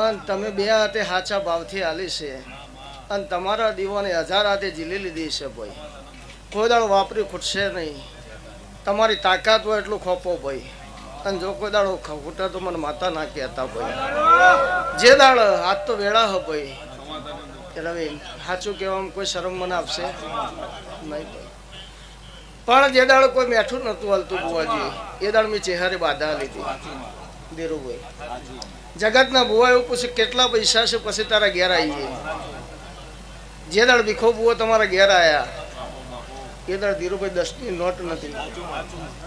અને તમે બે હાથે સાચા ભાવથી આલી છે અને તમારા દીવાને 1000 હાથે ઝીલી લીધી છે ભાઈ. કોઈ દાડો વાપરી ખૂટશે નહીં. તમારી તાકાત હોય એટલું ખોપો ભાઈ. અને જો કોઈ દાડો ખૂટા તો મને માતા ના કહેતા ભાઈ. જે દાડ હાથ તો વેળા હ ભાઈ. રવિ સાચું કહેવામાં કોઈ શરમ મને આપશે નહીં ભાઈ. પણ જે દાડ કોઈ મેઠું નતું હાલતું બુવાજી એ દાડ મેં ચહેરે બાધા લીધી ધીરુભાઈ. જગતના બુવા એવું પૂછ્યું કેટલા પૈસા છે પછી તારા ઘેર આવીએ. જે દાડ ભીખો બુવો તમારા ઘેર આવ્યા એ દાડ ધીરુભાઈ 10ની નોટ નથી.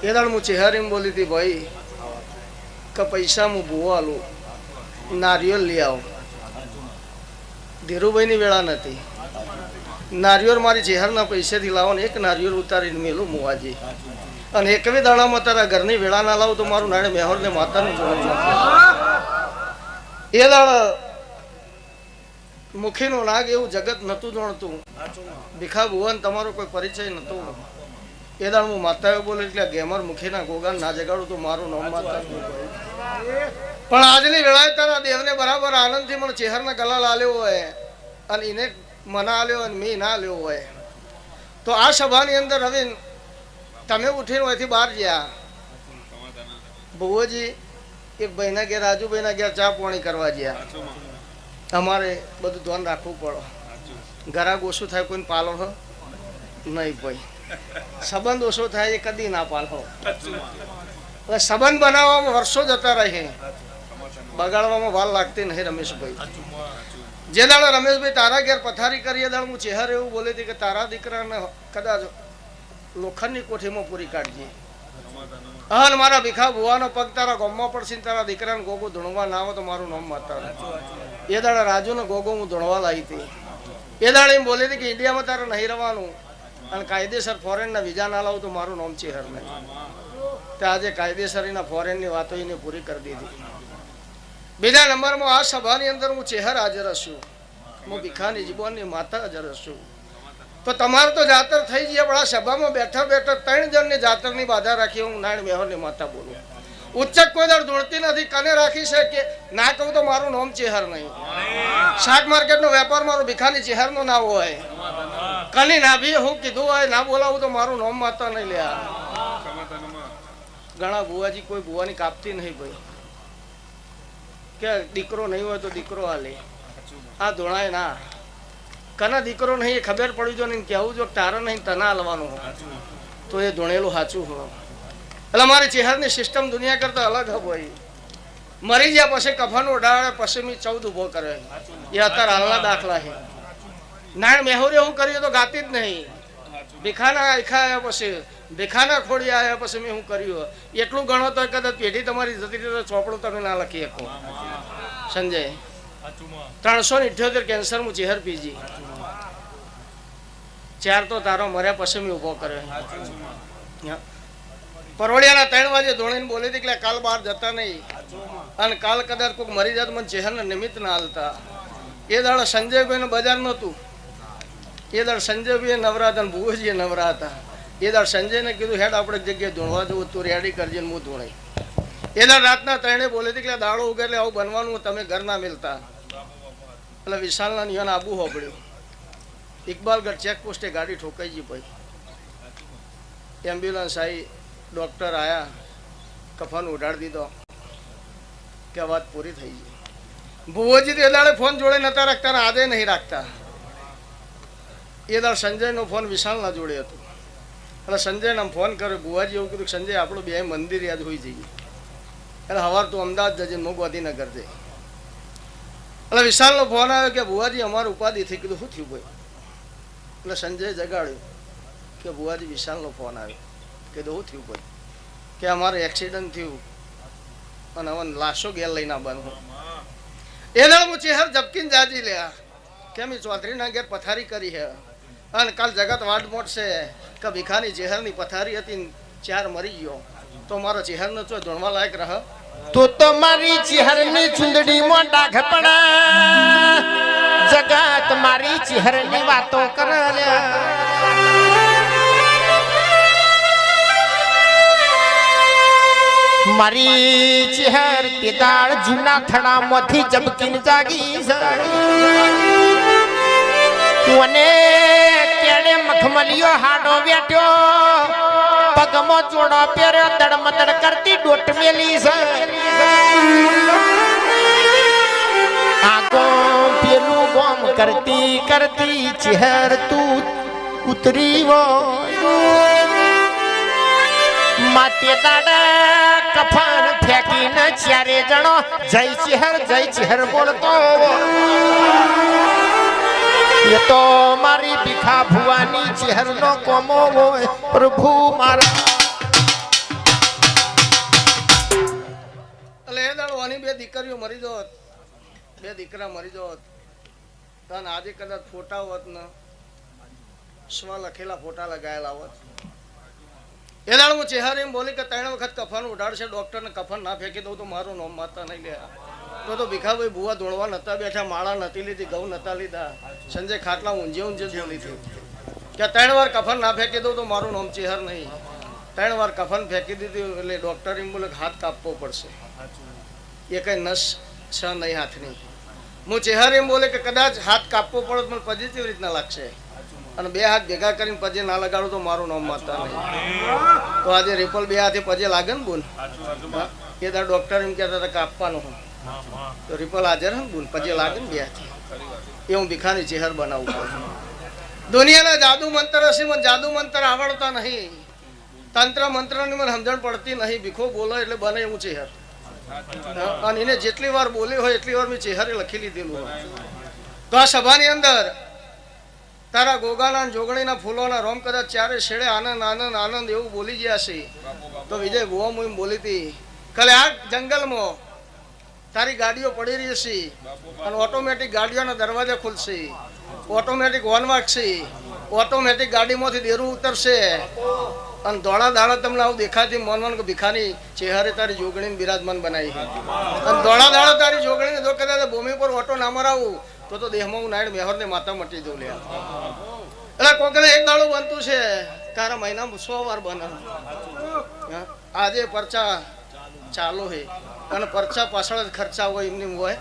એ દાડ હું ચહેરીમાં બોલી હતી ભાઈ કે પૈસા હું બુવો આલું નારિયેળ લઈ આવો. ધીરુભાઈની વેળા નથી. નારિયેળ મારી ચહેરના પૈસેથી લાવો ને એક નારિયેળ ઉતારીને મેલું મુવાજી. અને એકવી દાડામાં તારા ઘરની વેળા ના લાવું તો મારું નાડે મેહોર ને માતાનું જોડે. એ દાડ મુખીનું નાગ એવું જગત નતું જાણતું. ભીખા ભુવન તમારો કોઈ પરિચય નતો. એ દાડ હું માતા બોલે એટલે ગેમર મુખીના ગોગાન ના જગાડું તો મારું નામ માતા. પણ આજની વેળાએ તારા દેવને બરાબર આનંદથી મને ચહેરના ગલા લાલ્યો હોય અને એને મના આલ્યો અને મેં ના લ્યો હોય તો આ સભાની અંદર હવે તમે ઉઠીને અહીંથી બહાર ગયા. ભુવોજી એક ભાઈના ઘેર રાજુભાઈના ઘેર ચા પાણી કરવા ગયા. અમારે બધું ધ્યાન રાખવું પડે. ઘરાક ઓછું થાય કોઈને પાલો હો નહીં ભાઈ. સંબંધ ઓછો થાય એ કદી ના પાલો. સંબંધ બનાવવામાં વર્ષો જતા રહે બગાડવામાં વાર લાગતી નહીં રમેશભાઈ. જે દાડો રમેશભાઈ તારા ઘેર પથારી કરીએ દાડ હું ચહેર એવું બોલી હતી કે તારા દીકરાને કદાચ લોખંડની કોઠીમાં પૂરી કાઢજે. અને મારા ભીખા ભુવાનો પગ તારા ગામમાં પડશે ને તારા દીકરાને ગોગો ધૂણવા ના આવે તો મારું નામ માતા. એ દાડા રાજુને ગોગો હું ધૂણવા લાવી હતી. એ દાડે એમ બોલી હતી કે ઇન્ડિયામાં તારે નહીં રહેવાનું અને કાયદેસર ફોરેનના વિઝા ના લાવું તો મારું નામ ચહેર નહીં. તે આજે કાયદેસર એના ફોરેનની વાતો એને પૂરી કરી દીધી. બીજા નંબરમાં આ સભાની અંદર હું ચહેર હાજર છું. હું ભીખાની જીવનની માતા હાજર છું. તો તમારે તો જાતર થઈ જઈએ પણ આ સભામાં બેઠા બેઠા 3 જણની જાતરની બાધા રાખી હું નારાયણ મેહોરની માતા બોલું. ઉચ્ચક કોઈ દર દોડતી નથી. કને રાખી છે કે ના કહું તો મારું નામ ચહેર નહીં. શાક માર્કેટનો વેપાર મારો ભીખાની ચહેરનો ના હોય. કની ના બી હું કીધું હોય ના બોલાવું તો મારું નામ માતા નહીં લ્યા. ઘણા બુવાજી કોઈ બુવાની કાપતી નહીં ભાઈ કે દીકરો નહીં હોય તો દીકરો હાલે. આ ધોણાય ના કના દીકરો નહીં એ ખબર પડી જો ને કહેવું જો તારા નહીં તના હાલવાનું હોય તો એ ધોણેલું સાચું હોય. એટલે મારી ચહેરની સિસ્ટમ દુનિયા કરતા અલગ હોય. મરી ગયા પછી કફન ઉડાડે પછી મેં 14 ઊભો કરે એ અત્યારે હાલના દાખલા છે. નારાયણ મેહોરે હું કર્યું તો ગાતી જ નહીં. ભીખાના આખા આવ્યા પછી ભીખાના ખોડી આવ્યા પછી મેં શું કર્યું એટલું ગણો તો કદાચ પેઢી તમારી જતી રહી તો ચોપડું તમે ના લખી શકો. સંજય 378 કેન્સર હું ચહેર પીજી 4 તો તારો મર્યા પછી મેં ઊભો કર્યો. પરવડિયાના 3 વાગે ધોળીને બોલી હતી કે કાલ બહાર જતા નહીં અને કાલ કદાચ કોઈક મરી જાત મને ચહેરના નિમિત્ત ના હાલતા. એ દાડા સંજયભાઈનું બજાર નહોતું. એ દાડ સંજયભાઈ નવરા હતા અને ભુવોજીએ નવરા હતા. એ દાડ સંજયને કીધું હેડ આપણે જગ્યાએ ધોણવા જવું તું રેડી કરજે ને હું ધોણાઈ. એ દાડ રાતના 3 બોલી હતી કે દાડો ઉગે એટલે આવું બનવાનું તમે ઘર ના મિલતા. એટલે વિશાલના નિયન આબુ હોબળ્યું. ઇકબાલગઢ ચેકપોસ્ટે ગાડી ઠોકાઈ ગઈ ભાઈ. એમ્બ્યુલન્સ આવી ડૉક્ટર આવ્યા કફન ઉડાડી દીધો કે વાત પૂરી થઈ ગઈ. ભુવોજી તો એ દાડે ફોન જોડે નતા રાખતા આજે નહીં રાખતા. એ દાડ સંજયનો ફોન વિશાલના જોડે હતો. એટલે સંજયને ફોન કર્યો. બુવાજી એવું કીધું સંજય આપણું બે મંદિર યાદ હોઈ જઈએ એટલે સવાર તું અમદાવાદ જજે હું ગાંધીનગર જઈ. એટલે વિશાલનો ફોન આવ્યો કે બુવાજી અમારું ઉપાધિ થઈ. કીધું શું થયું ભાઈ? એટલે સંજય જગાડ્યું કે બુવાજી વિશાલનો ફોન આવ્યો. કીધું શું થયું ભાઈ? કે અમારે એક્સિડન્ટ થયું અને હવે લાશો ઘેર લઈને આવવાનું. એ દાડ હું ચહેર ઝપકીને જાજી લ્યા કે મેં ચૌધરીના ઘેર પથારી કરી છે અને કાલ જગત વાડ મોટશે કે ભીખાની ચહેરની પથારી હતી 4 મરી ગયો તો મારો ચહેરનો ચો ધોણવા લાયક રહે. તો તમારી ચહેરની ચુંદડી માં ડાઘ પડા જગત મારી ચહેરની વાતો કરે. મારી ચહેર તેદાળ જૂના થડામાંથી જબકીન જાગી છે મને કેડે મખમલિયો હાડો વેટ્યો પગમો જોડો પહેર્યો દડમદડ કરતી ડોટ મેલી છે આગો પેલું ગોમ કરતી કરતી ચહેર તું ઉતરી વો માતે દાડા કફન ફેંકીને ચારે જણો જય ચહેર બોલતો એ તો મારી ભીખા ભુવાની ચહેરનો કોમો હોય પ્રભુ મારા એટલે એ દાડવાની બે દીકરીઓ મરી જોત, બે દીકરા મરી જોત તને આજે કદાચ ફોટા હોત ને સ્વ લખેલા ફોટા લગાયેલા હોત એ દાડ હું ચહેર એમ બોલી કે 3 વખત કફન ઉડાડશે ડોક્ટરને કફન ના ફેંકી દઉં તો મારું નામ માતા નહીં લે તો ભીખાભાઈ ભુવા ધોળવા નતા બેઠા, માળા નથી લીધી, ઘઉં નતા લીધા, સંજય ખાટલા ઊંઝે બોલી હતી કે 3 વાર કફન ના ફેંકી દઉં તો મારું નામ ચહેર નહીં. 3 વાર કફન ફેંકી દીધું એટલે ડોક્ટર એમ બોલે હાથ કાપવો પડશે, એ કઈ નસ છે નહીં હાથની. હું ચહેર એમ બોલે કે કદાચ હાથ કાપવો પડે મને પજે કેવી રીતના લાગશે અને 2 હાથ ભેગા કરીને પજે ના લગાડું તો મારું નામ માતા નહીં. તો આજે રિપલ 2 હાથે પજે લાગે ને બોલ એ દાડ ડોક્ટર એમ કહેતા હતા કાપવાનું તો રિપલ હાજર હે બોલ પજે લાગે ને 2 હાથે એ હું ભીખાની ચહેર બનાવું પડે. દુનિયાના જાદુ મંત્ર હશે મને જાદુ મંત્ર આવડતા નહીં, તંત્ર મંત્રની મને સમજણ પડતી નહીં, ભીખો બોલો એટલે બને એવું ચહેર અને એને જેટલી વાર બોલી હોય એટલી વાર મેં ચહેરે લખી લીધેલું હોય. તો આ સભાની અંદર તારા ગોગાના જોગણીના ફૂલોના રોમ કદાચ ચારે છેડે આનંદ આનંદ આનંદ એવું બોલી ગયા છે તો વિજય ભુવા મુઈમ બોલી હતી કાલે આ જંગલમાં તારી ગાડીઓ પડી રહી છે અને ઓટોમેટિક ગાડીઓના દરવાજા ખુલશે, ઓટોમેટિક હોર્ન વાગશે, ઓટોમેટિક ગાડીમાંથી દેરું ઉતરશે અને ધોળા દાડા તમને આવું દેખાતી મન કે ભીખાની ચહેરે તારી જોગણીને બિરાજમાન બનાવી અને ધોળા દાડા તારી જોગણીને જો કદાચ ભૂમિ પર ઓટો ના મરાવું તો દેહમાં હું નાયણ મેહરને માતા મટી દઉં લે. એટલે કોકને એક દાડો બનતું છે તારા મહિનામાં 100 વાર બને. આજે પરચા ચાલુ છે અને પરચા પાછળ જ ખર્ચા હોય એમની હોય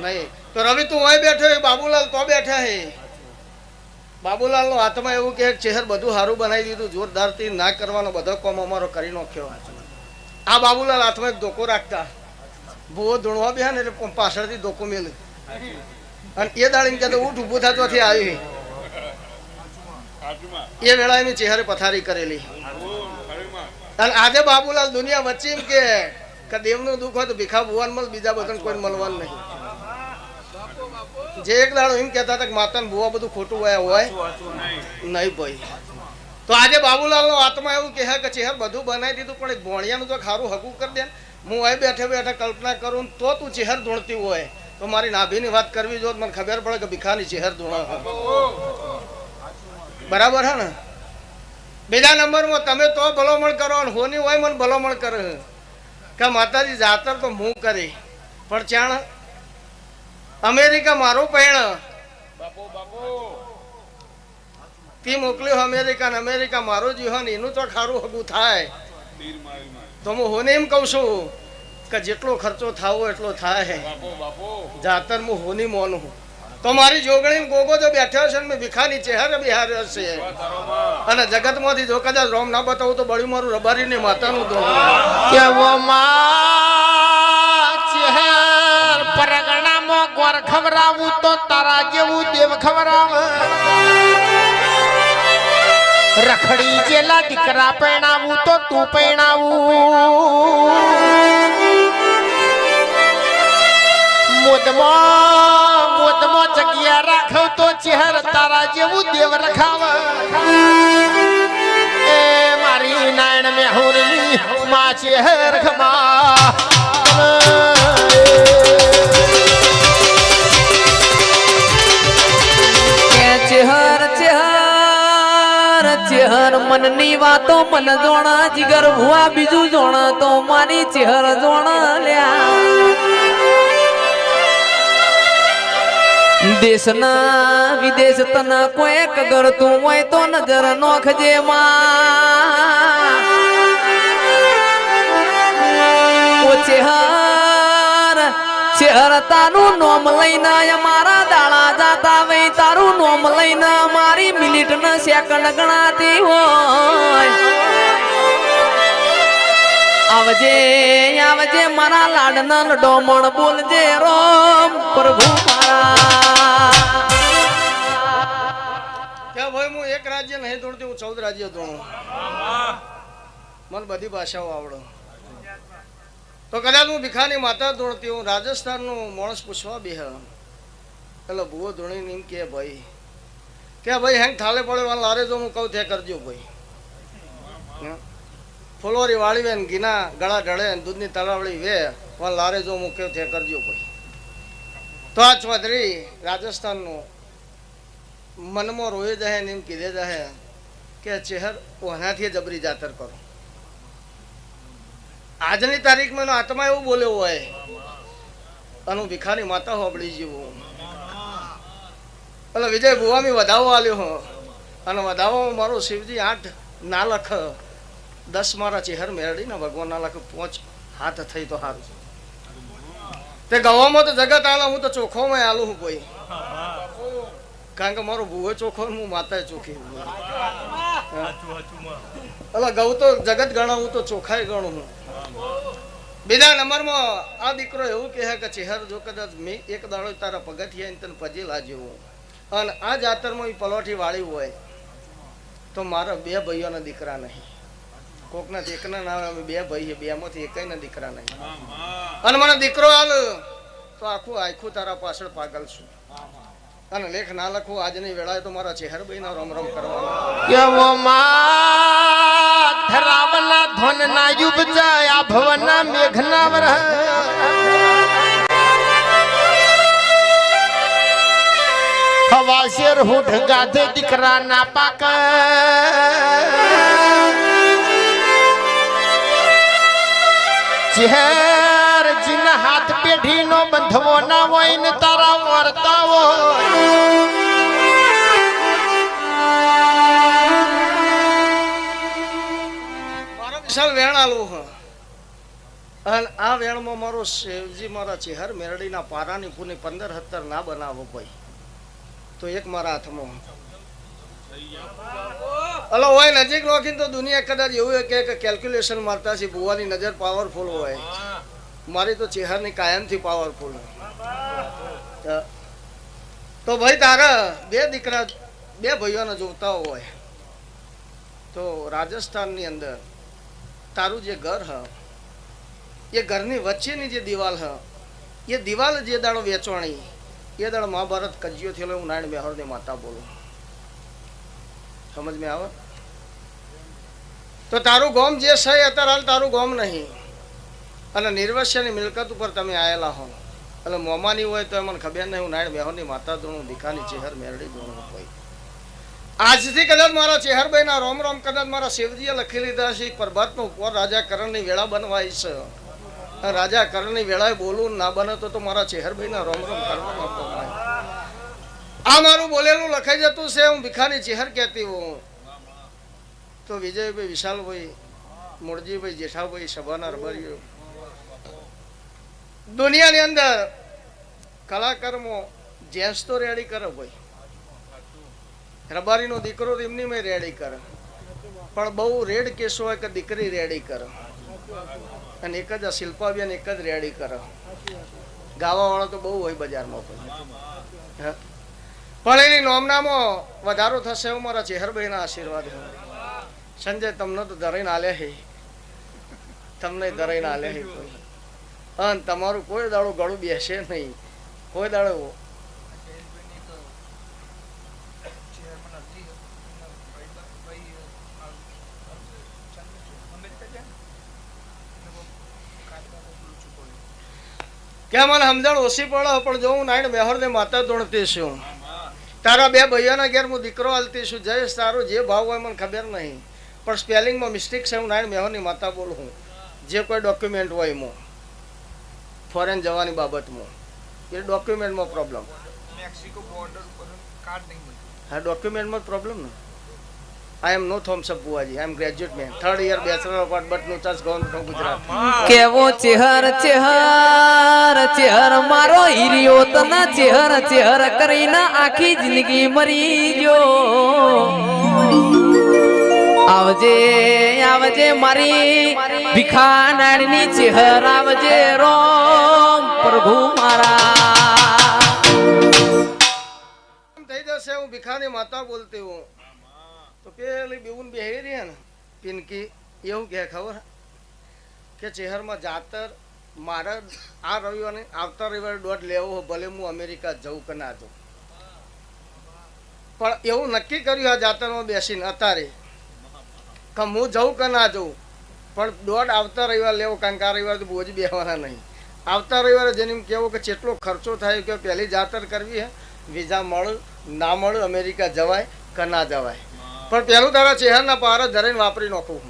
નહીં. તો રવિ તું હોય બેઠો હે, બાબુલાલ તો બેઠા હે. બાબુલાલનો હાથમાં એવું કે ચહેર બધું સારું બનાવી દીધું, જોરદારથી ના કરવાનો બધો કોમ અમારો કરી નાખ્યો. આ બાબુલાલ હાથમાં એક ધોકો રાખતા, ભૂવો ધૂણવા બેહે ને એટલે પાછળથી ધોકો મેલે અને એ દાડીને કહેતો ઉઠ ઊભું થતોથી આવી એ વેળા એની ચહેરે પથારી કરેલી. અને આજે બાબુલાલ દુનિયા વચ્ચે એમ કે દેવનું દુઃખ હોય તો ભીખા ભુવાન મળ, બીજા બધાને કોઈ મળવાનું નહીં. જે એક દાડો એમ કહેતા હતા કે માતાને ભુવા બધું ખોટું હોય નહીં ભાઈ. તો આજે બાબુલાલનો આત્મા એવું કહે કે ચહેર બધું બનાવી દીધું પણ ભોણિયાનું તો ખારું હગું કરી દે. હું અહીં બેઠે બેઠે કલ્પના કરું તો તું ચહેર ધૂણતી હોય તો મારી નાભીની વાત કરવી જો મને ખબર પડે કે ભીખાની ચહેર ધૂણા બરાબર હે ને. બીજા નંબરમાં તમે તો ભલામણ કરો અને હોની હોય મને ભલામણ કરે કે માતાજી જાતર તો હું કરી પણ ચાણ અમેરિકા મારું પૈણ તી મોકલ્યું અમેરિકા ને અમેરિકા મારું જીવન એનું તો ખારું હગું થાય તો હું હોને એમ કહું છું કે જેટલો ખર્ચો થાવો એટલો થાય જાતર હું હોની મોનું તો મારી જોગણી ગોગો જો બેઠ્યો છે ને ભીખાની ચહેરે બિહાર્યો છે અને જગતમાંથી જો કદાચ રોમ ના બતાવું તો બળ્યું મારું રબારીની માતાનું દો કેવો માં ચહેર પરગણામાં ગોર ખવરાવું તો તારા જેવું દેવ ખવરાવ રખડી જેલા દીકરા પૈણાવું તો તું પૈણાવું મોદમાં જગ્યા રાખવ તો ચહેર તારા જેવું દેવ રખાવ એ મારી નાયણ મેહુરની માં ચહેર ખમા ચહેર ચહેર ચહેર મનની વાતો મન જોણા જીગર ભુવા બીજું જોણા તો મારી ચહેર જોણા લ્યા દેશના વિદેશ તના કોઈ કગર તું હોય તો નજર નોખજે માં ચેહર ચેહર તારું નોમ લઈને અમારા દાડા જાતા વઈ તારું નોમ લઈને મારી મિનિટ ને સેકન્ડ ગણાતી હોય આવજે આવજે મારા લાડના ડોમણ બોલજે રોમ પ્રભુ મારા કે ભાઈ હું એક રાજ્ય નહીં દોડતી, હું 14 રાજ્ય દોડું. મને બધી ભાષાઓ આવડે. તો કદાચ હું ભીખાની માતા દોડતી હું રાજસ્થાનનું માણસ પૂછવા બેહ એટલે ભૂવો ધોણીને એમ કે ભાઈ હેંગ થાલે પડે વાળ લારે જો હું કહું તે કરજો ભાઈ. ફુલોરી વાળી વે ને ઘીના ગળા ઢળે ને દૂધની તલાવડી વે વાળ લારે જો હું કહું તે કરજો ભાઈ. તો આ ચૌધરી રાજસ્થાનનું મનમાં રોઈ જાય ને એમ કીધે જાય કે ચેહર ઓનાથી જબરી જાતર કરો. આજની તારીખમાં એનો આત્મા એવું બોલ્યો હોય અને ભીખાની માતા હોબળી જેવું એટલે વિજય ભુવામી વધાવો આલ્યો હો અને વધાવો મારો શિવજી 8 ના લખ 10 મારા ચેહર મેળડી ને ભગવાન ના લખ 5 હાથ થઈ તો હારું તે ગવામાં તો જગત આલો હું તો ચોખ્ખોમાં આલું હું કોઈ કારણ કે મારો ભૂવો ચોખ્ખો હું માતા ચોખ્ખી એટલે ગૌ તો જગત ગણાવું તો ચોખ્ખાઈ ગણું હું. બીજા નંબરમાં આ દીકરો એવું કહે કે ચેહર જો કદાચ મેં એક દાડો તારા પગથિયા તને પજી લાજ્યો અને આ જાતરમાં એ પલોઠી વાળી હોય તો મારા 2 ભાઈઓના દીકરા નહીં, કોકના એકના નામે અમે 2 ભાઈ, 2માંથી એકના દીકરા નહીં અને મને દીકરો હાલ તો આખું તારા પાછળ પાગલ છું અને લેખ ના લખું આજની વેળાએ તો મારા ચેહરભાઈના રોમ રોમ કરવાના. કેવો માં ધરાવના ધનના યુગ જાય આ ભવના મેઘના વર ખવાશેર હુઢ ગાધે દીકરા ના પાક ચેહર જીના હાથ પેઢી નો બંધવો ના હોય ને તારા વર્તા હોય મારો વિશાલ વેણ આલું હ અને આ વેણમાં મારો શિવજી મારા ચેહર મેરડીના પારાની પૂની 15-17 ના બનાવો ભાઈ તો એક મારા હાથમાં હલો હોય નજીક નોખીને તો દુનિયા કદાચ એવું કે કેલ્ક્યુલેશન મારતા છે ભુવાની નજર પાવરફુલ હોય, મારી તો ચેહરની કાયમથી પાવરફુલ. તો ભાઈ તારા 2 દીકરા 2 ભાઈઓને જોતા હોય તો રાજસ્થાનની અંદર તારું જે ઘર હ એ ઘરની વચ્ચેની જે દિવાલ હ એ દિવાલ જે દાડો વેચવાણી એ દાડો મહાભારત કજ્યો થયેલો હું નારાયણ મેહોરની માતા બોલું. સમજ મેં આવે? તો તારું ગોમ જે છે અત્યારે હાલ તારું ગોમ નહીં અને નિર્વસ્યની મિલકત ઉપર તમે આવેલા હો એટલે મોમાની હોય તો મને ખબર નહીં હું નારાયણ મેહોરની માતા દોણું દીખાની ચેહર મેરડી દોણું હોય. આજથી કદાચ મારા ચેહરભાઈના રોમ રોમ કદાચ મારા શિવજીએ લખી લીધા છે પ્રભાતનો ઉપર રાજા કરણની વેળા બનવાય છે. રાજા કરણની વેળાએ બોલવું ના બને તો મારા ચેહરભાઈના રોમ રોમ કરવાનો હતો. આ મારું બોલેલું લખાઈ જતું છે હું ભીખાની ચેહર કહેતી હું તો વિજયભાઈ, વિશાલભાઈ, મૂળજીભાઈ, જેઠાભાઈ, સભાના રબારીઓ દુનિયાની અંદર કલાકારમાં જેન્સ તો રેડી કરે ભાઈ, રબારીનો દીકરો એમની મેં રેડી કરે પણ બહુ રેડ કેસ હોય કે દીકરી રેડી કરે અને એક જ શિલ્પાબેન એક જ રેડી કરે. ગાવા વાળો તો બહુ હોય બજારમાં પણ એની નોમનામાં વધારો થશે એવું મારા ચેહરભાઈના આશીર્વાદ. સંજય તમને તો ધરાઈને આલ્યા હે, તમને ધરાઈને આલ્યા હે કોઈ અને તમારું કોઈ દાડો ગળું બેસે નહીં કોઈ દાડો. કે મને સમજણ ઓછી પડે પણ જો હું નારાયણ મેહોરને માતા દોડતી છું તારા 2 ભાઈઓના ઘેર હું દીકરો હાલતી છું જયેશ તારો જે ભાવ હોય મને ખબર નહીં પણ સ્પેલિંગમાં મિસ્ટેક છે હું નારાયણ મેહોરની માતા બોલું જે કોઈ ડોક્યુમેન્ટ હોય એમાં ફોરેન જવાની બાબતમાં એ ડોક્યુમેન્ટમાં પ્રોબ્લેમ મેક્સિકો બોર્ડર ઉપર કાર્ડ નહીં મળે. હા ડોક્યુમેન્ટમાં પ્રોબ્લેમ ને આઈ એમ નો થોમ્સ અપ બુઆજી, I am graduate man, 3rd year bachelor of art, but no charge government of Gujarat. કેવો ચેહર ચેહર ચેહર મારો હીરિયો તને ચેહર ચેહર કરીને આખી જિંદગી મરી ગયો. આવજે આવજે મારી ભીખા નાડની ચેહર આવજે રોમ પ્રભુ મારા. થઈ જશે હું ભીખાની માતા બોલતી હું તો પેલી બેઉન બેહી રહી ને પિનકી એવું કે ખબર કે ચહેરમાં જાતર મારે આ રવિવારે આવતા રવિવારે દોઢ લેવો ભલે હું અમેરિકા જઉં કે ના જઉં, પણ એવું નક્કી કર્યું આ જાતરમાં બેસીને અત્યારે કે હું જઉં કે ના જઉં, પણ દોઢ આવતા રવિવાર લેવો, કારણ કે આ રવિવારે તો બોજ બેહવાના નહીં. આવતા રવિવારે જેને કહેવું કે કેટલો ખર્ચો થાય કે પહેલી જાતર કરવી હે, વિઝા મળે ના મળે, અમેરિકા જવાય કે ના જવાય, પણ પહેલું તારા ચહેરના પાર ધરીને વાપરી નાખું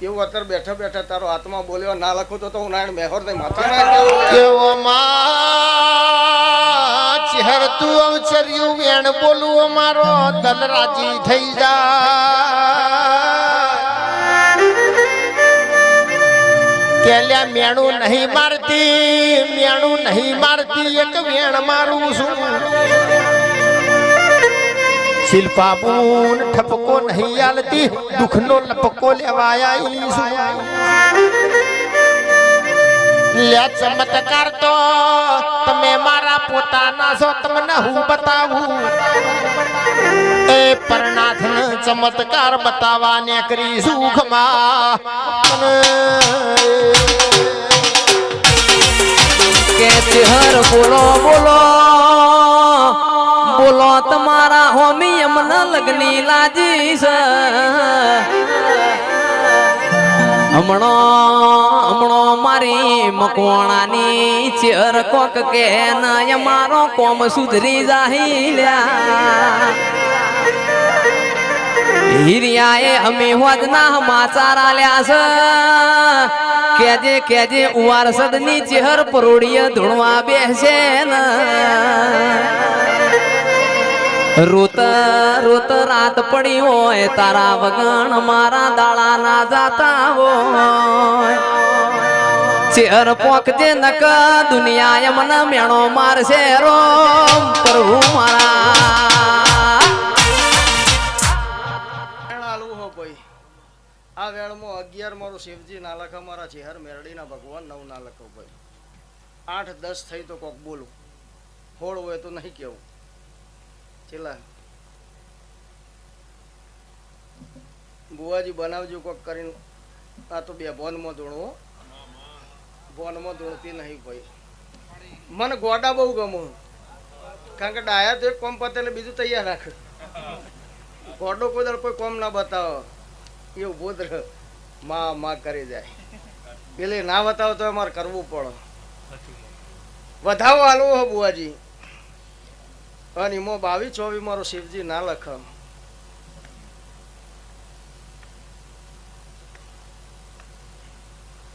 એવું. અત્યારે બેઠા બેઠા તારો હાથમાં બોલ્યો ના લખું તો હું નારાયણ મેહોર ને માથા ના કેવો માં ચહેર તું અવચર્યું વેણ બોલું અમારો દલ રાજી થઈ જા. કેલ્યા મેણું નહીં મારતી એક વેણ મારું છું. શિલ્પાબૂન ઠપકો નહીં આલતી દુઃખનો લપકો લેવાયા લે ચમત્કાર તો તમે મારા પોતાના છો, તમને હું બતાવું એ પરનાથન ચમત્કાર બતાવવાને કરી સુખમાં કે ચેહર બોલો બોલો બોલો તમારા હોમી અમને લગની લાજી છે. હમણો મારી મકવાણાની ચેહર કોક કે ના મારો કોમ સુધરી જાહિલ્યા. હિરિયાએ અમે હોદના સમાચાર આલ્યા છે, કેજે કેજે ઉવારસદની ચેહર પરોડીએ ધૂણવા બેસે ને રોત રોત રાત પડી હોય તારા વગણ મારા દાડા ના જાતા હોય. ચેહર પોખજે નક દુનિયા મને મેણો મારશે રોમ પ્રભુ મારા. આ વેળમાં 11 મારો શિવજી ના લખા, મારા ચેહર મેરડીના ભગવાન 9 ના લખો ભાઈ. 8 10 થઈ તો કોક બોલું, 16 હોય તો નહીં કેવું. ચેલા બુઆજી બનાવજો કોક કરીને. આ તો બે બોનમાં ધોણવો, બોનમાં ધોણતી નહીં ભાઈ. મને ગોડા બહુ ગમો, કારણ કે ડાયા તો એક કોમ પતે એટલે બીજું તૈયાર રાખે. ગોડો કોઈ દર કોઈ કોમ ના બતાવો એવું બોધ માં કરી જાય. પેલી ના બતાવો તો અમારે કરવું પડે. વધાવો હાલવો હો બુઆજી. અને એમાં 22-24 મારો શિવજી ના લખ.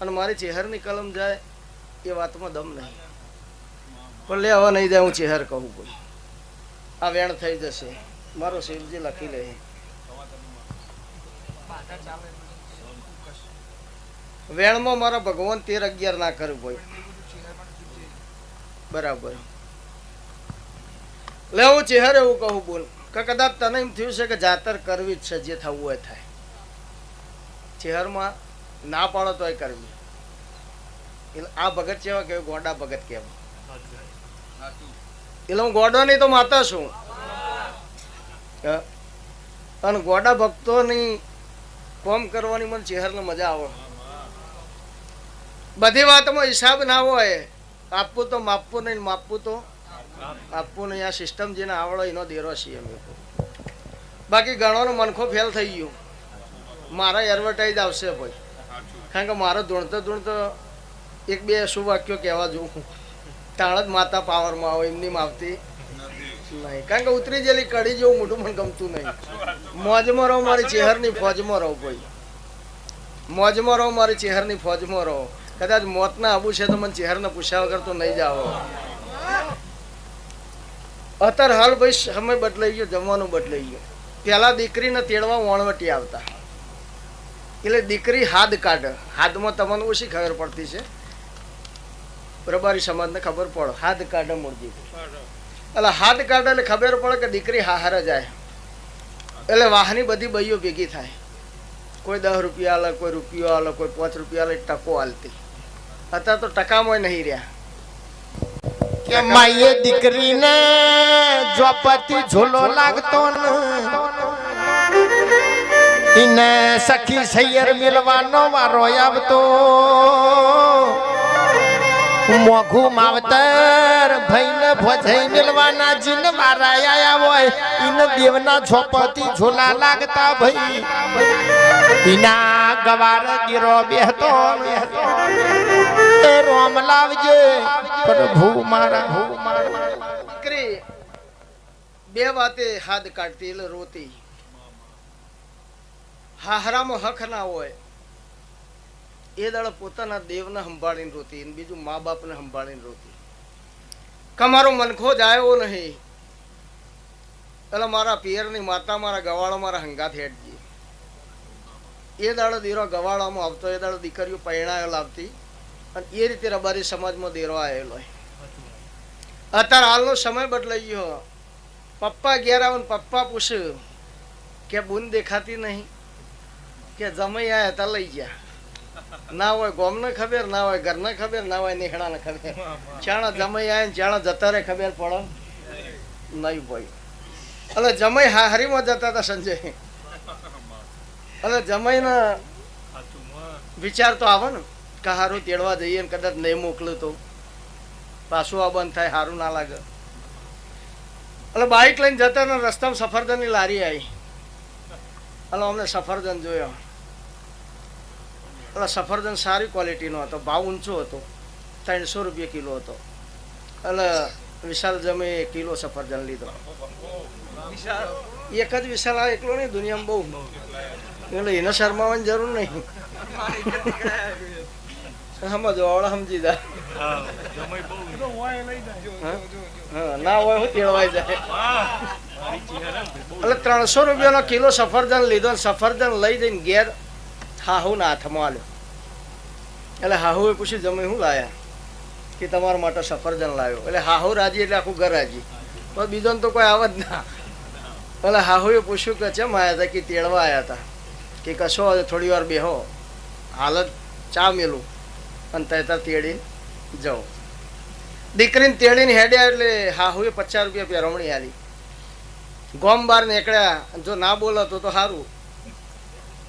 અને મારી ચેહરની કલમ જાય એ વાતમાં દમ નહીં, પણ લે હવે નહીં જાય હું ચેહર કહું કોઈ. આ વેણ થઈ જશે મારો શિવજી લખી લે. વેણમાં મારા ભગવાન 13-11 ના કર્યું ભાઈ. બરાબર લે હું ચેહર એવું કહું બોલ કે કદાચ તને એમ થયું છે કે જાતર કરવી જ છે, જે થવું હોય થાય. ચેહરમાં ના પાડો તો કરવી. એટલે આ ભગત કેવા કે ગોડા ભગત કેવા, એટલે હું ગોડો નહીં તો માતા છું. અને ગોડા ભક્તોની કોમ કરવાની મને ચેહરને મજા આવે. બધી વાતમાં હિસાબ ના હોય, આપવું તો માપવું નહીં, માપવું તો આપવું નહીં. આ સિસ્ટમ જેને આવડે એનો દેરો છીએ અમે. બાકી ગણવાનો મનખો ફેલ થઈ ગયો. મારા એડવર્ટાઈઝ આવશે ભાઈ, કારણ કે મારો ધૂણતો 1-2 શું વાક્યો કહેવા જોઉં તાળ જ માતા પાવરમાં આવે, એમની આવતી નહીં. કારણ કે ઉતરી જેલી કડી જેવું મોઢું મને ગમતું નહીં. મોજમાં રહો મારી ચેહરની ફોજમાં રહો ભાઈ, મોજમાં રહો મારી ચેહરની ફોજમાં રહો. કદાચ મોતના આબુ છે તો મને ચેહરને પૂછ્યા વગર તો નહીં જાઓ. અત્યારે હાલ ભાઈ સમય બદલાઈ ગયો, જમવાનું બદલાઈ ગયો. પેલા દીકરીને તેડવા વણવટી આવતા, એટલે દીકરી હાથ કાઢે. હાથમાં તમને ઓછી ખબર પડતી છે, રબારી સમાજને ખબર પડે હાથ કાઢે મૂળજી. એટલે હાથ કાઢે એટલે ખબર પડે કે દીકરી હાહારે જાય. એટલે વાહની બધી બઈઓ ભેગી થાય. કોઈ 10 રૂપિયા આલે, કોઈ રૂપિયો આલે, કોઈ 5 રૂપિયા આલે, ટકો આલતી. અત્યારે તો ટકામાં નહીં રહ્યા. કે માએ દીકરીને જોપતી ઝોલો લાગતો ને ઇને સખી સૈયર મિલવાનો વારો આવતો. મોઘું માવતર ભાઈને ભોજઈ મિલવાના જીન મારા આયા હોય ઇને દેવના ઝોપતી ઝોલા લાગતા ભાઈ. ઇના ગવાર ગીરો બેહતો એ રોમ લાવજે પ્રભુ મારા. દીકરી બે વાતે હાથ કાઢતી એટલે રોતી. હાહરામાં હક ના હોય એ દાડે પોતાના દેવને સંભાળીને રોતી, બીજું મા બાપને સંભાળીને રોતી. કમારો મનખો જાયો નહીં એટલે મારા પિયરની માતા, મારા ગવાળો મારા હંગાત હેઠજી. એ દાડો દેરો ગવાળામાં આવતો, એ દાડો દીકરીઓ પરણાયો લાવતી, અને એ રીતે રબારી સમાજમાં દેરો આવેલો. અત્યારે હાલનો સમય બદલાઈ ગયો. પપ્પા ઘેર આવે ને પપ્પા પૂછે કે બુન દેખાતી નહીં, કે જમાઈ આયા હતા લઈ ગયા. ના હોય ગોમને ખબર, ના હોય ઘરને ખબર, ના હોય નીકળાને ખબર. ચાણા જમાઈ આયા ને ચાણા જતા રે ખબર પડે નહીં ભાઈ. એટલે જમાઈ હારીમાં જતા હતા સંજય. એટલે જમાઈને વિચાર તો આવે ને કે હારું તેડવા જઈએ ને કદાચ નહીં મોકલું તો પાછું આ બંધ થાય, સારું ના લાગે. એટલે બાઇક લઈને જતા ને રસ્તામાં સફરજનની લારી આવી. એટલે અમને સફરજન જોયો. એટલે સફરજન સારી ક્વોલિટીનો હતો, ભાવ ઊંચો હતો, 300 રૂપિયા કિલો હતો. એટલે વિશાલ જમે કિલો સફરજન લીધો. એક જ વિશાલ આ એકલો નહીં, દુનિયામાં બહુ. એટલે એને શરમાવાની જરૂર નહીં. સમજો આવડે સમજી જાય. ના હોય હું તેડવાઈ જાય. એટલે 300 રૂપિયાનો કિલો સફરજન લીધો. સફરજન લઈ જઈને ઘેર હાહુના હાથમાં આલ્યો. એટલે હાહુએ પૂછ્યું જમે શું લાયા, કે તમારા માટે સફરજન લાવ્યો. એટલે હાહુ રાજી એટલે આખું ઘર રાજી, પણ બીજોને તો કોઈ આવે જ ના. એટલે હાહુએ પૂછ્યું કે ચેમ આવ્યા હતા, કે તેડવા આવ્યા હતા. કે કશો થોડી વાર બેહો, હાલત ચા મેલું અને ત્યાં તેડી જાઓ. દીકરીને તેડીને હેડ્યા એટલે હાહુએ 50 રૂપિયા પેરમણી આલી. ગોમ બહાર નીકળ્યા. જો ના બોલતો તો સારું.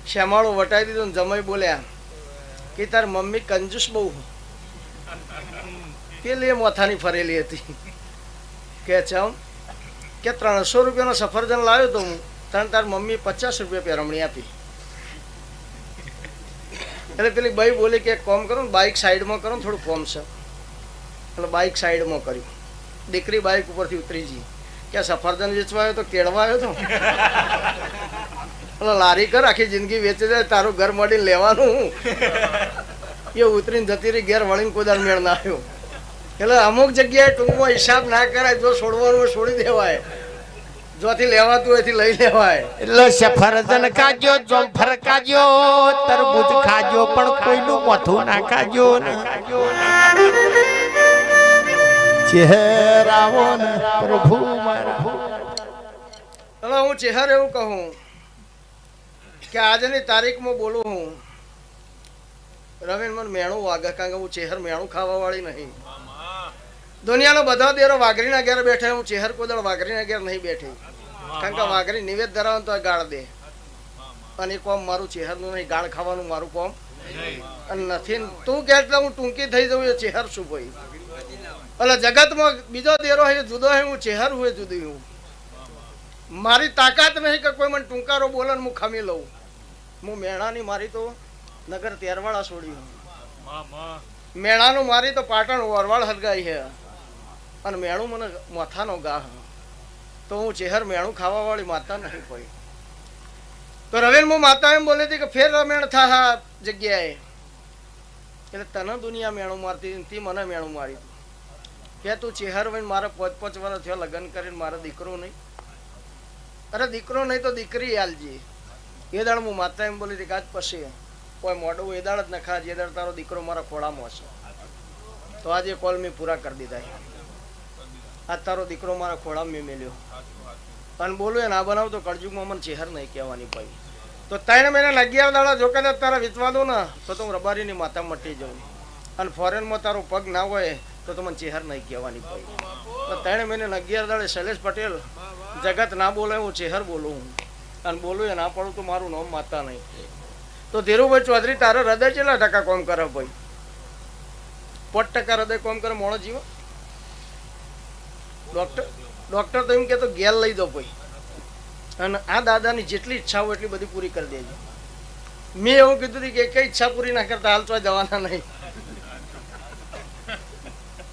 શ્યામાળો વટાઈ દીધો ને જમાઈ બોલ્યા કે તાર મમ્મી કંજૂસ બહુ. પેલી મોથાની ફરેલી હતી. કે ચમ કે 300 રૂપિયાનો સફરજન લાવ્યો તો હું, તાર મમ્મી 50 રૂપિયા પેરમણી આપી. એટલે પેલી બાઈ બોલી કે એક કોમ કરો ને, બાઇક સાઈડમાં કરો ને, થોડું કોમ છે. એટલે બાઇક સાઈડમાં કર્યું. દીકરી બાઇક ઉપરથી ઉતરી ગઈ. કે સફરજન વેચવા આવ્યો તો કેળવા આવ્યો તો. એટલે લારી કર, આખી જિંદગી વેચી જાય, તારું ઘર મળીને લેવાનું. એ ઉતરીને જતી રહી, ઘેર વળીને કોઈ દાડ મેળ ના આવ્યો. એટલે અમુક જગ્યાએ ટૂંકમાં હિસાબ ના કરાય. જો છોડવાનું હોય છોડી દેવાય, જોથી લેવાતું હોય લઈ લેવાય. એટલે સફરજન ખાજો, જોમફર ખાજો, તરબૂચ ખાજો, પણ કોઈનું મોથું ના ખાજો. ચહેરાઓ ને પ્રભુ મારા. હવે હું ચહેર એવું કહું કે આજની તારીખમાં બોલું હું, રવિન મને મેણું વાગે, કારણ કે હું ચહેર મેણું ખાવા વાળી નહીં. દુનિયાનો બધા દેરો વાઘરીના ઘેર બેઠા, હું ચહેર કોદળ વાઘરીના ઘેર નહીં બેઠી. કારણ કે વાઘરી નિવેદ ધરાવે તો ગાળ દે, અને એ કોમ મારું ચહેરનું નહીં, ગાળ ખાવાનું મારું કોમ અને નથી. તું કે એટલે હું ટૂંકી થઈ જાઉં, એ ચહેર શું ભાઈ? એટલે જગતમાં બીજો દેરો હોય જુદો હોય, હું ચહેર હોય જુદી હું. મારી તાકાત નહીં કે કોઈ મને ટૂંકારો બોલે ને હું ખમી લઉં. હું મેણાની મારી તો નગર તેરવાળા છોડી, મેણાનું મારી તો પાટણ વરવાળ હલગાઈ છે, અને મેણું મને માથાનો ગાહ. તો હું ચહેર મેણું ખાવા વાળી માતા નહીં કોઈ. તો રવિન હું માતા એમ બોલી હતી કે ફેર રમેણ થા જગ્યાએ. એટલે તને દુનિયા મેણું મારતી, તી મને મેણું મારી. કે તું ચહેર વઈને મારે 5-5 વર્ષ થયા લગ્ન કરીને મારો દીકરો નહીં. અરે દીકરો નહીં તો દીકરી આલજી. એ દાડ હું માતા એમ બોલી હતી કાજ પછી કોઈ મોઢું એ દાડ જ નખા જે દાડ તારો દીકરો મારા ખોળામાં હશે. તો આજે કોલ મેં પૂરા કરી દીધા. આજ તારો દીકરો મારા ખોળામાં મેં મેલ્યો અને બોલું એ ના બનાવ તો કળજુગમાં મને ચહેર નહીં કહેવાની ભાઈ. તો 3 મહિના 11 દાડા જો કદાચ તારા વિતવા દો ને તો હું રબારીની માતા મટી જાઉં. અને ફોરેનમાં તારો પગ ના હોય તો મને ચહેર નહીં કહેવાની ભાઈ. તો 3 મહિના 11 દાડે શૈલેષ પટેલ જગત ના બોલે હું ચહેર બોલું હું અને બોલું એ ના પડું તો મારું નામ માતા નહીં. તો ધીરુભાઈ ચૌધરી તારો હૃદય કેટલા ટકા કોમ કરે ભાઈ? 5% હૃદય કોમ કરે મોણો જીવો. ડોક્ટર તો એમ કે તો ગેલ લઈ દો ભાઈ અને આ દાદાની જેટલી ઈચ્છા હોય એટલી બધી પૂરી કરી દેજો. મેં એવું કીધું હતું કે કઈ ઈચ્છા પૂરી ના કરતા હાલ તો જવાના નહીં.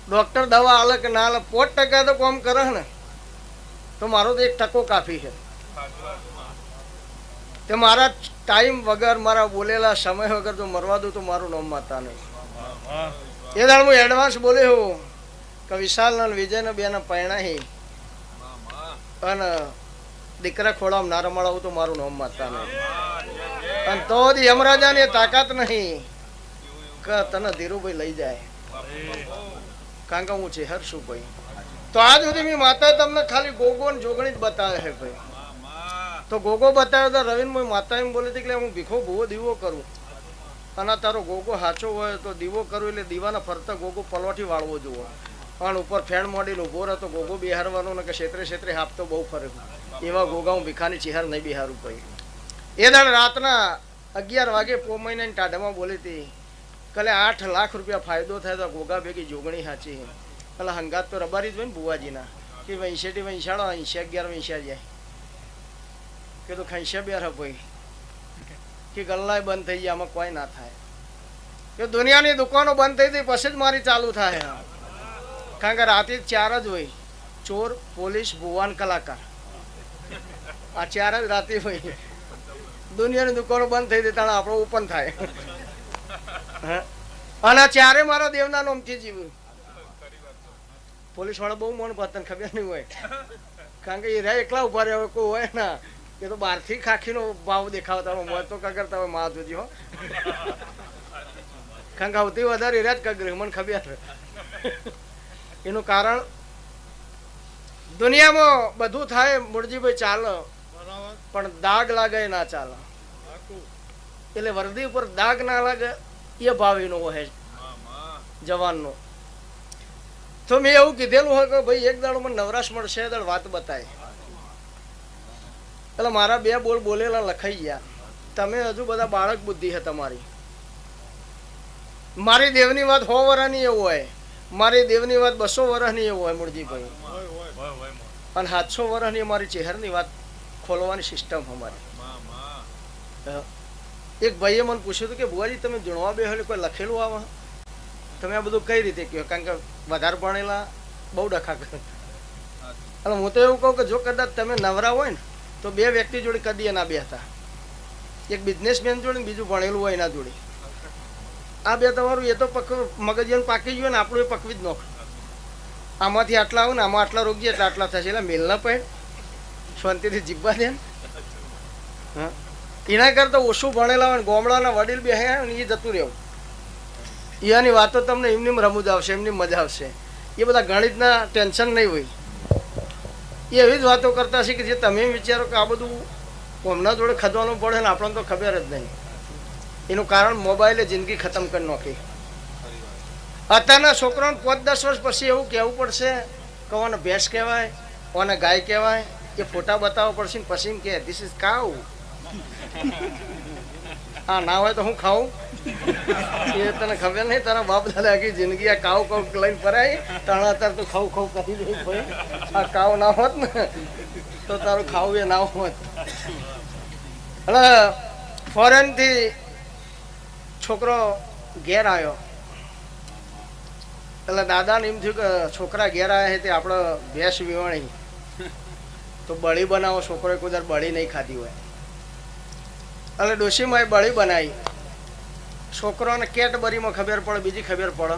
ડોક્ટર દવા હાલે કે ના હાલે 5% તો કોમ કરે ને તો મારો તો 1% કાફી છે. તે મારા ટાઈમ વગર મારા બોલેલા સમય વગર જો મરવા દઉં તો મારું નામ માતા નહીં. એ દાડ હું એડવાન્સ બોલ્યો કે વિશાલ ને વિજય ને બે ને પરણાહી અને દીકરા ખોળામાં ના રમાડાવું તો મારું નામ માતા નહીં. અને તો યમરાજાની તાકાત નહીં કે તને ધીરુભાઈ લઈ જાય કારણ કે હું ચહેર છું ભાઈ. તો આજ સુધી મેં માતા તમને ખાલી ગોગો ને જોગણી જ બતાવે છે ભાઈ. તો ગોગો બતાવ્યો તો રવિન માતા એમ બોલી હતી કે હું ભીખો ભૂવો દીવો કરું અને તારો ગોગો સાચો હોય તો દીવો કરું એટલે દીવાના ફરતા ગોગો પલવાથી વાળવો જોવો. પણ ઉપર ફેણ મોડીને ઉભો રહેતો ગોગો બિહારવાનો ને કે ક્ષેત્રે હાપતો બહુ ફરે. એવા ગોગા હું ભીખાની ચહેર નહીં બિહારું ભાઈ. એ દાડ રાતના 11 વાગે પોમૈનાની ટાઢામાં બોલી હતી કલે 8 લાખ રૂપિયા ફાયદો થાય તો ગોગા ભેગી જોગણી સાચી. એટલે હંગાત તો રબારી જ હોય ને બુવાજીના કે વૈંશેટી વૈંશાળો 11 વૈંશા જાય કે તો ખૈંશા બેર ભાઈ કે ગલ્લાય બંધ થઈ ગયા આમાં કોઈ ના થાય. કે દુનિયાની દુકાનો બંધ થઈ હતી પછી જ મારી ચાલુ થાય. કારણ કે રાતે 4 જ હોય ચોર પોલીસ ભુવાન કલાકાર આ 4 જ રાતે હોય. દુનિયાની દુકાનો બંધ થઈ હતી તાણે આપણો ઓપન થાય. અને 4 મારા દેવના નામથી જીવ્યું. પોલીસ વાળા બહુ મન પતન ખબર નહીં હોય કારણ કે એ રહ્યા એકલા ઉભા રહ્યા કોઈ હોય ના એ તો બહારથી ખાખીનો ભાવ દેખાવતા હોય તો કગરતા હોય મા જોજી હો. કારણ કે સૌથી વધારે એરા જ કગરે મને ખબર. એનું કારણ દુનિયામાં બધું થાય મુરજીભાઈ ચાલે પણ દાગ લાગે ના ચાલે. એટલે વર્દી ઉપર દાગ ના લાગે એ ભાવ એનો હોય જવાનનો. તો મેં એવું કીધેલું હોય કે ભાઈ એક દાડો મને નવરાશ મળશે એ દાડ વાત બતાય. એટલે મારા 2 બોલ બોલેલા લખાઈ ગયા. તમે હજુ બધા બાળક બુદ્ધિ છે તમારી. મારી દેવની વાત 100 વર્ષની એવું હોય મારી દેવની વાત 200 વર્ષની એવું હોય મુરજીભાઈ. અને 700 વર્ષની અમારી ચહેરની વાત ખોલવાની સિસ્ટમ અમારી. એક ભાઈએ મને પૂછ્યું હતું કે ભુવાજી તમે જણવા બે એટલે કોઈ લખેલું આવે તમે આ બધું કઈ રીતે કહો કારણ કે વધારે ભણેલા બહુ ડખા કરે. એટલે હું તો એવું કહું કે જો કદાચ તમે નવરા હોય ને તો 2 વ્યક્તિ જોડે કદી એના બેસતા. એક બિઝનેસમેન જોડે ને બીજું ભણેલું હોય એના જોડે. આ 2 તમારું એ તો મગજ પાકી ગયું ને આપણું એ પકવી જ નોખ. આમાંથી આટલા આવે ને આમાં આટલા રોગી એટલે આટલા થશે એટલે મેલ ના પડે શાંતિથી જીવવા દે. હા એના કરતા ઓછું ભણેલા હોય ને ગોમડાના વડીલ બેહ્યા ને એ જતું રહેવું. એની વાતો તમને એમની રમૂજ આવશે એમની મજા આવશે. એ બધા ગણિતના ટેન્શન નહીં હોય. એ એવી જ વાતો કરતા હશે કે જે તમે વિચારો કે આ બધું કોમના જોડે ખદવાનું પડે ને આપણને તો ખબર જ નહીં. એનું કારણ મોબાઈલે જિંદગી ખતમ કરી નાખી. અત્યારના છોકરાઓને 5-10 વર્ષ પછી એવું કહેવું પડશે કે ઓને ભેંસ કહેવાય ઓને ગાય કહેવાય એ ફોટા બતાવવા પડશે ને પછી એમ કે ધીસ ઇઝ કાઉ. હા ના હોય તો હું ખાઉં એ તને ખબર નહીં. તારા બાપ દાદા આખી જિંદગી આ કાઉ લઈને ફરાય તાણા અત્યારે તું ખાવું કરી દઈ ભાઈ. આ કાઉ ના હોત ને તો તારું ખાવું એ ના હોત. એટલે ફોરેનથી છોકરો ઘેર આવ્યો એટલે દાદાને એમ થયું કે છોકરા ઘેર આવ્યા તે આપણે ભેંસ વિવાણી તો બળી બનાવો. છોકરોએ કોઈ દર બળી નહીં ખાધી હોય એટલે ડોશીમાં બળી બનાવી. છોકરોને કેટબરીમાં ખબર પડે બીજી ખબર પડે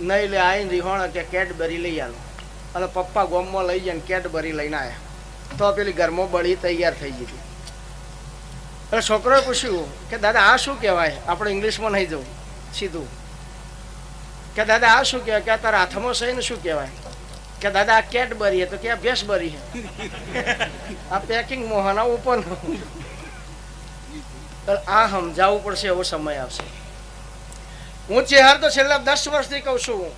નહીં. એટલે આવીને રીહોણ કે કેટબરી લઈ આલો અને પપ્પા ગોમમાં લઈ જાય કેટબરી લઈને આવ્યા. તો પેલી ઘરમાં બળી તૈયાર થઈ ગઈ હતી. એટલે છોકરોએ પૂછ્યું કે દાદા આ શું કહેવાય? આપણે ઇંગ્લિશમાં નહીં જવું, સીધું કે દાદા આ શું કહેવાય? કે આ તારા હાથમાં છે ને શું કહેવાય? કે દાદા આ કેડબરી તો કે આ ભેંસબરી છે. આ પેકિંગ મોહન આ ઓપન. આ સમજાવવું પડશે, એવો સમય આવશે. હું ચેહર તો છેલ્લા 10 વર્ષથી કહું છું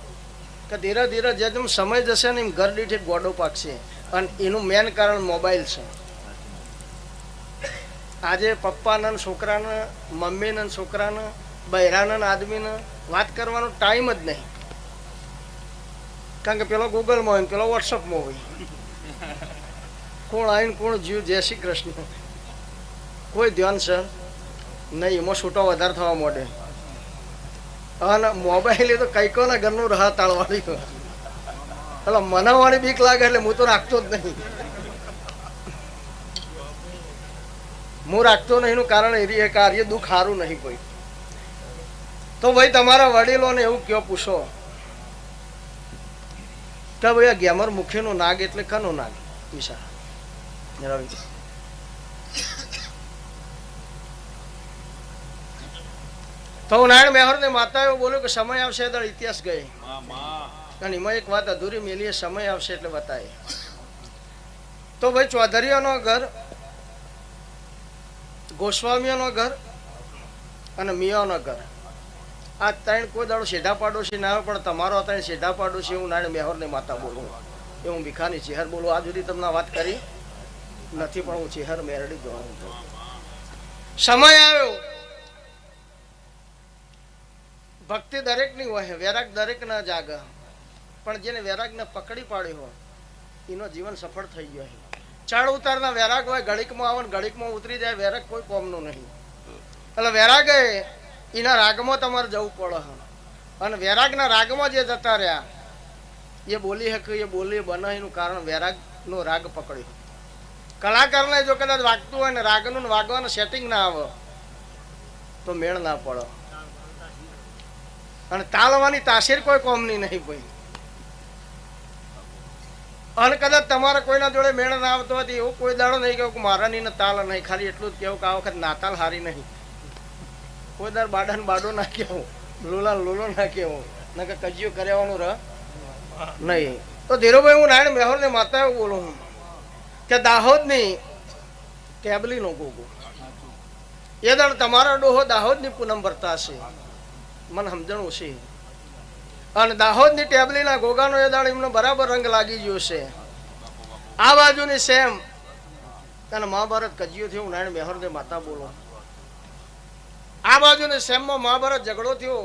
કે ધીરે ધીરે જેમ સમય જશે ને એમ ઘર દીઠ એક ગોડો પાકશે. અને એનું મેન કારણ મોબાઈલ છે. આજે પપ્પાના છોકરાને, મમ્મીના છોકરાને, બૈરાના આદમીને વાત કરવાનો ટાઈમ જ નહીં. કારણ કે પેલો ગૂગલમાં હોય, પેલો વોટ્સઅપમાં હોય. કોણ આવીને કોણ જીવ, જય શ્રી કૃષ્ણ, કોઈ ધ્યાન છે નહીં. એમાં છૂટો વધારે થવા માંડે. અને મોબાઈલ એ તો કઈકોના ઘરનું રાહ તાળવાળી. એટલે મને વાળી બીક લાગે એટલે હું તો રાખતો જ નહીં. હું રાખતો નહીં એનું કારણ એ કાર્ય દુઃખ સારું નહીં કોઈ. તો ભાઈ તમારા વડીલોને એવું કયો, પૂછો કે ભાઈ આ ગેમર મુખીનું નાગ એટલે કનું નાગ? વિશા તો નારાયણ મેહર ને માતા એવું બોલ્યું કે સમય આવશે એટલે ઇતિહાસ ગઈ. અને એમાં એક વાત અધૂરી મેલી, સમય આવશે એટલે બતાય. તો ભાઈ ચૌધરીઓનો ઘર, ગોસ્વામીઓનો ઘર અને મિયાનો ઘર, આ ત્રણ કોઈ દાડો સીધા પાડોશી ના આવે. પણ તમારો ત્રણ સીધા પાડોશી હું નારાયણ મેહર ને માતા બોલું. એ હું ભીખાની ચેહર બોલું. આ સુધી તમને વાત કરી નથી, પણ હું ચેહર મેરડી જોવાનું. સમય આવ્યો. ભક્તિ દરેકની હોય, વૈરાગ દરેક ના જાગ. પણ જેને વૈરાગને પકડી પાડ્યો હોય એનો જીવન સફળ થઈ ગયો છે. ચડ ઉતારના વૈરાગ હોય, ઘડીકમાં આવે ને ઘડીકમાં ઉતરી જાય. વૈરાગ કોઈ કોમનું નહીં. એટલે વૈરાગ એના રાગમાં તમારે જવું પડે. અને વૈરાગના રાગમાં જે જતા રહ્યા એ બોલી શકે, એ બોલી બને એનું કારણ વૈરાગનો રાગ પકડ્યો. કલાકારને જો કદાચ વાગતું હોય ને રાગનું વાગવાનું સેટિંગ ના આવે તો મેળ ના પડે. અને તાલવાની તાસીર કોઈ કોમની નહીં ભાઈ. અને કદાચ તમારા કોઈના જોડે મેળ ના આવતો હતી એવું કોઈ દાડો નહીં કહ્યું કે મારા ની તાલ નહીં. ખાલી એટલું જ કહેવું કે આ વખત નાતાલ હારી નહીં. કોઈ દર બાડાને બાડો ના કહેવું, લોલા લોલો ના કહેવું, ના કે કજિયો કર્યાવાનું રહ નહીં. તો ધીરુભાઈ હું નારાયણ મેહર ને માતા એવું બોલું કે દાહોદની કેબલીનો ગોગો એ દાડ તમારા ડોહો દાહોદની પૂનમ ભરતા હશે, મને સમજણું છે. અને દાહોદની ટેબલીના ગોગાનો એ દાડ એમનો બરાબર રંગ લાગી ગયો છે. આ બાજુની સેમ અને મહાભારત કજિયો થયો નારાયણ મેહર ને માતા બોલો. આ બાજુની સેમમાં મહાભારત ઝઘડો થયો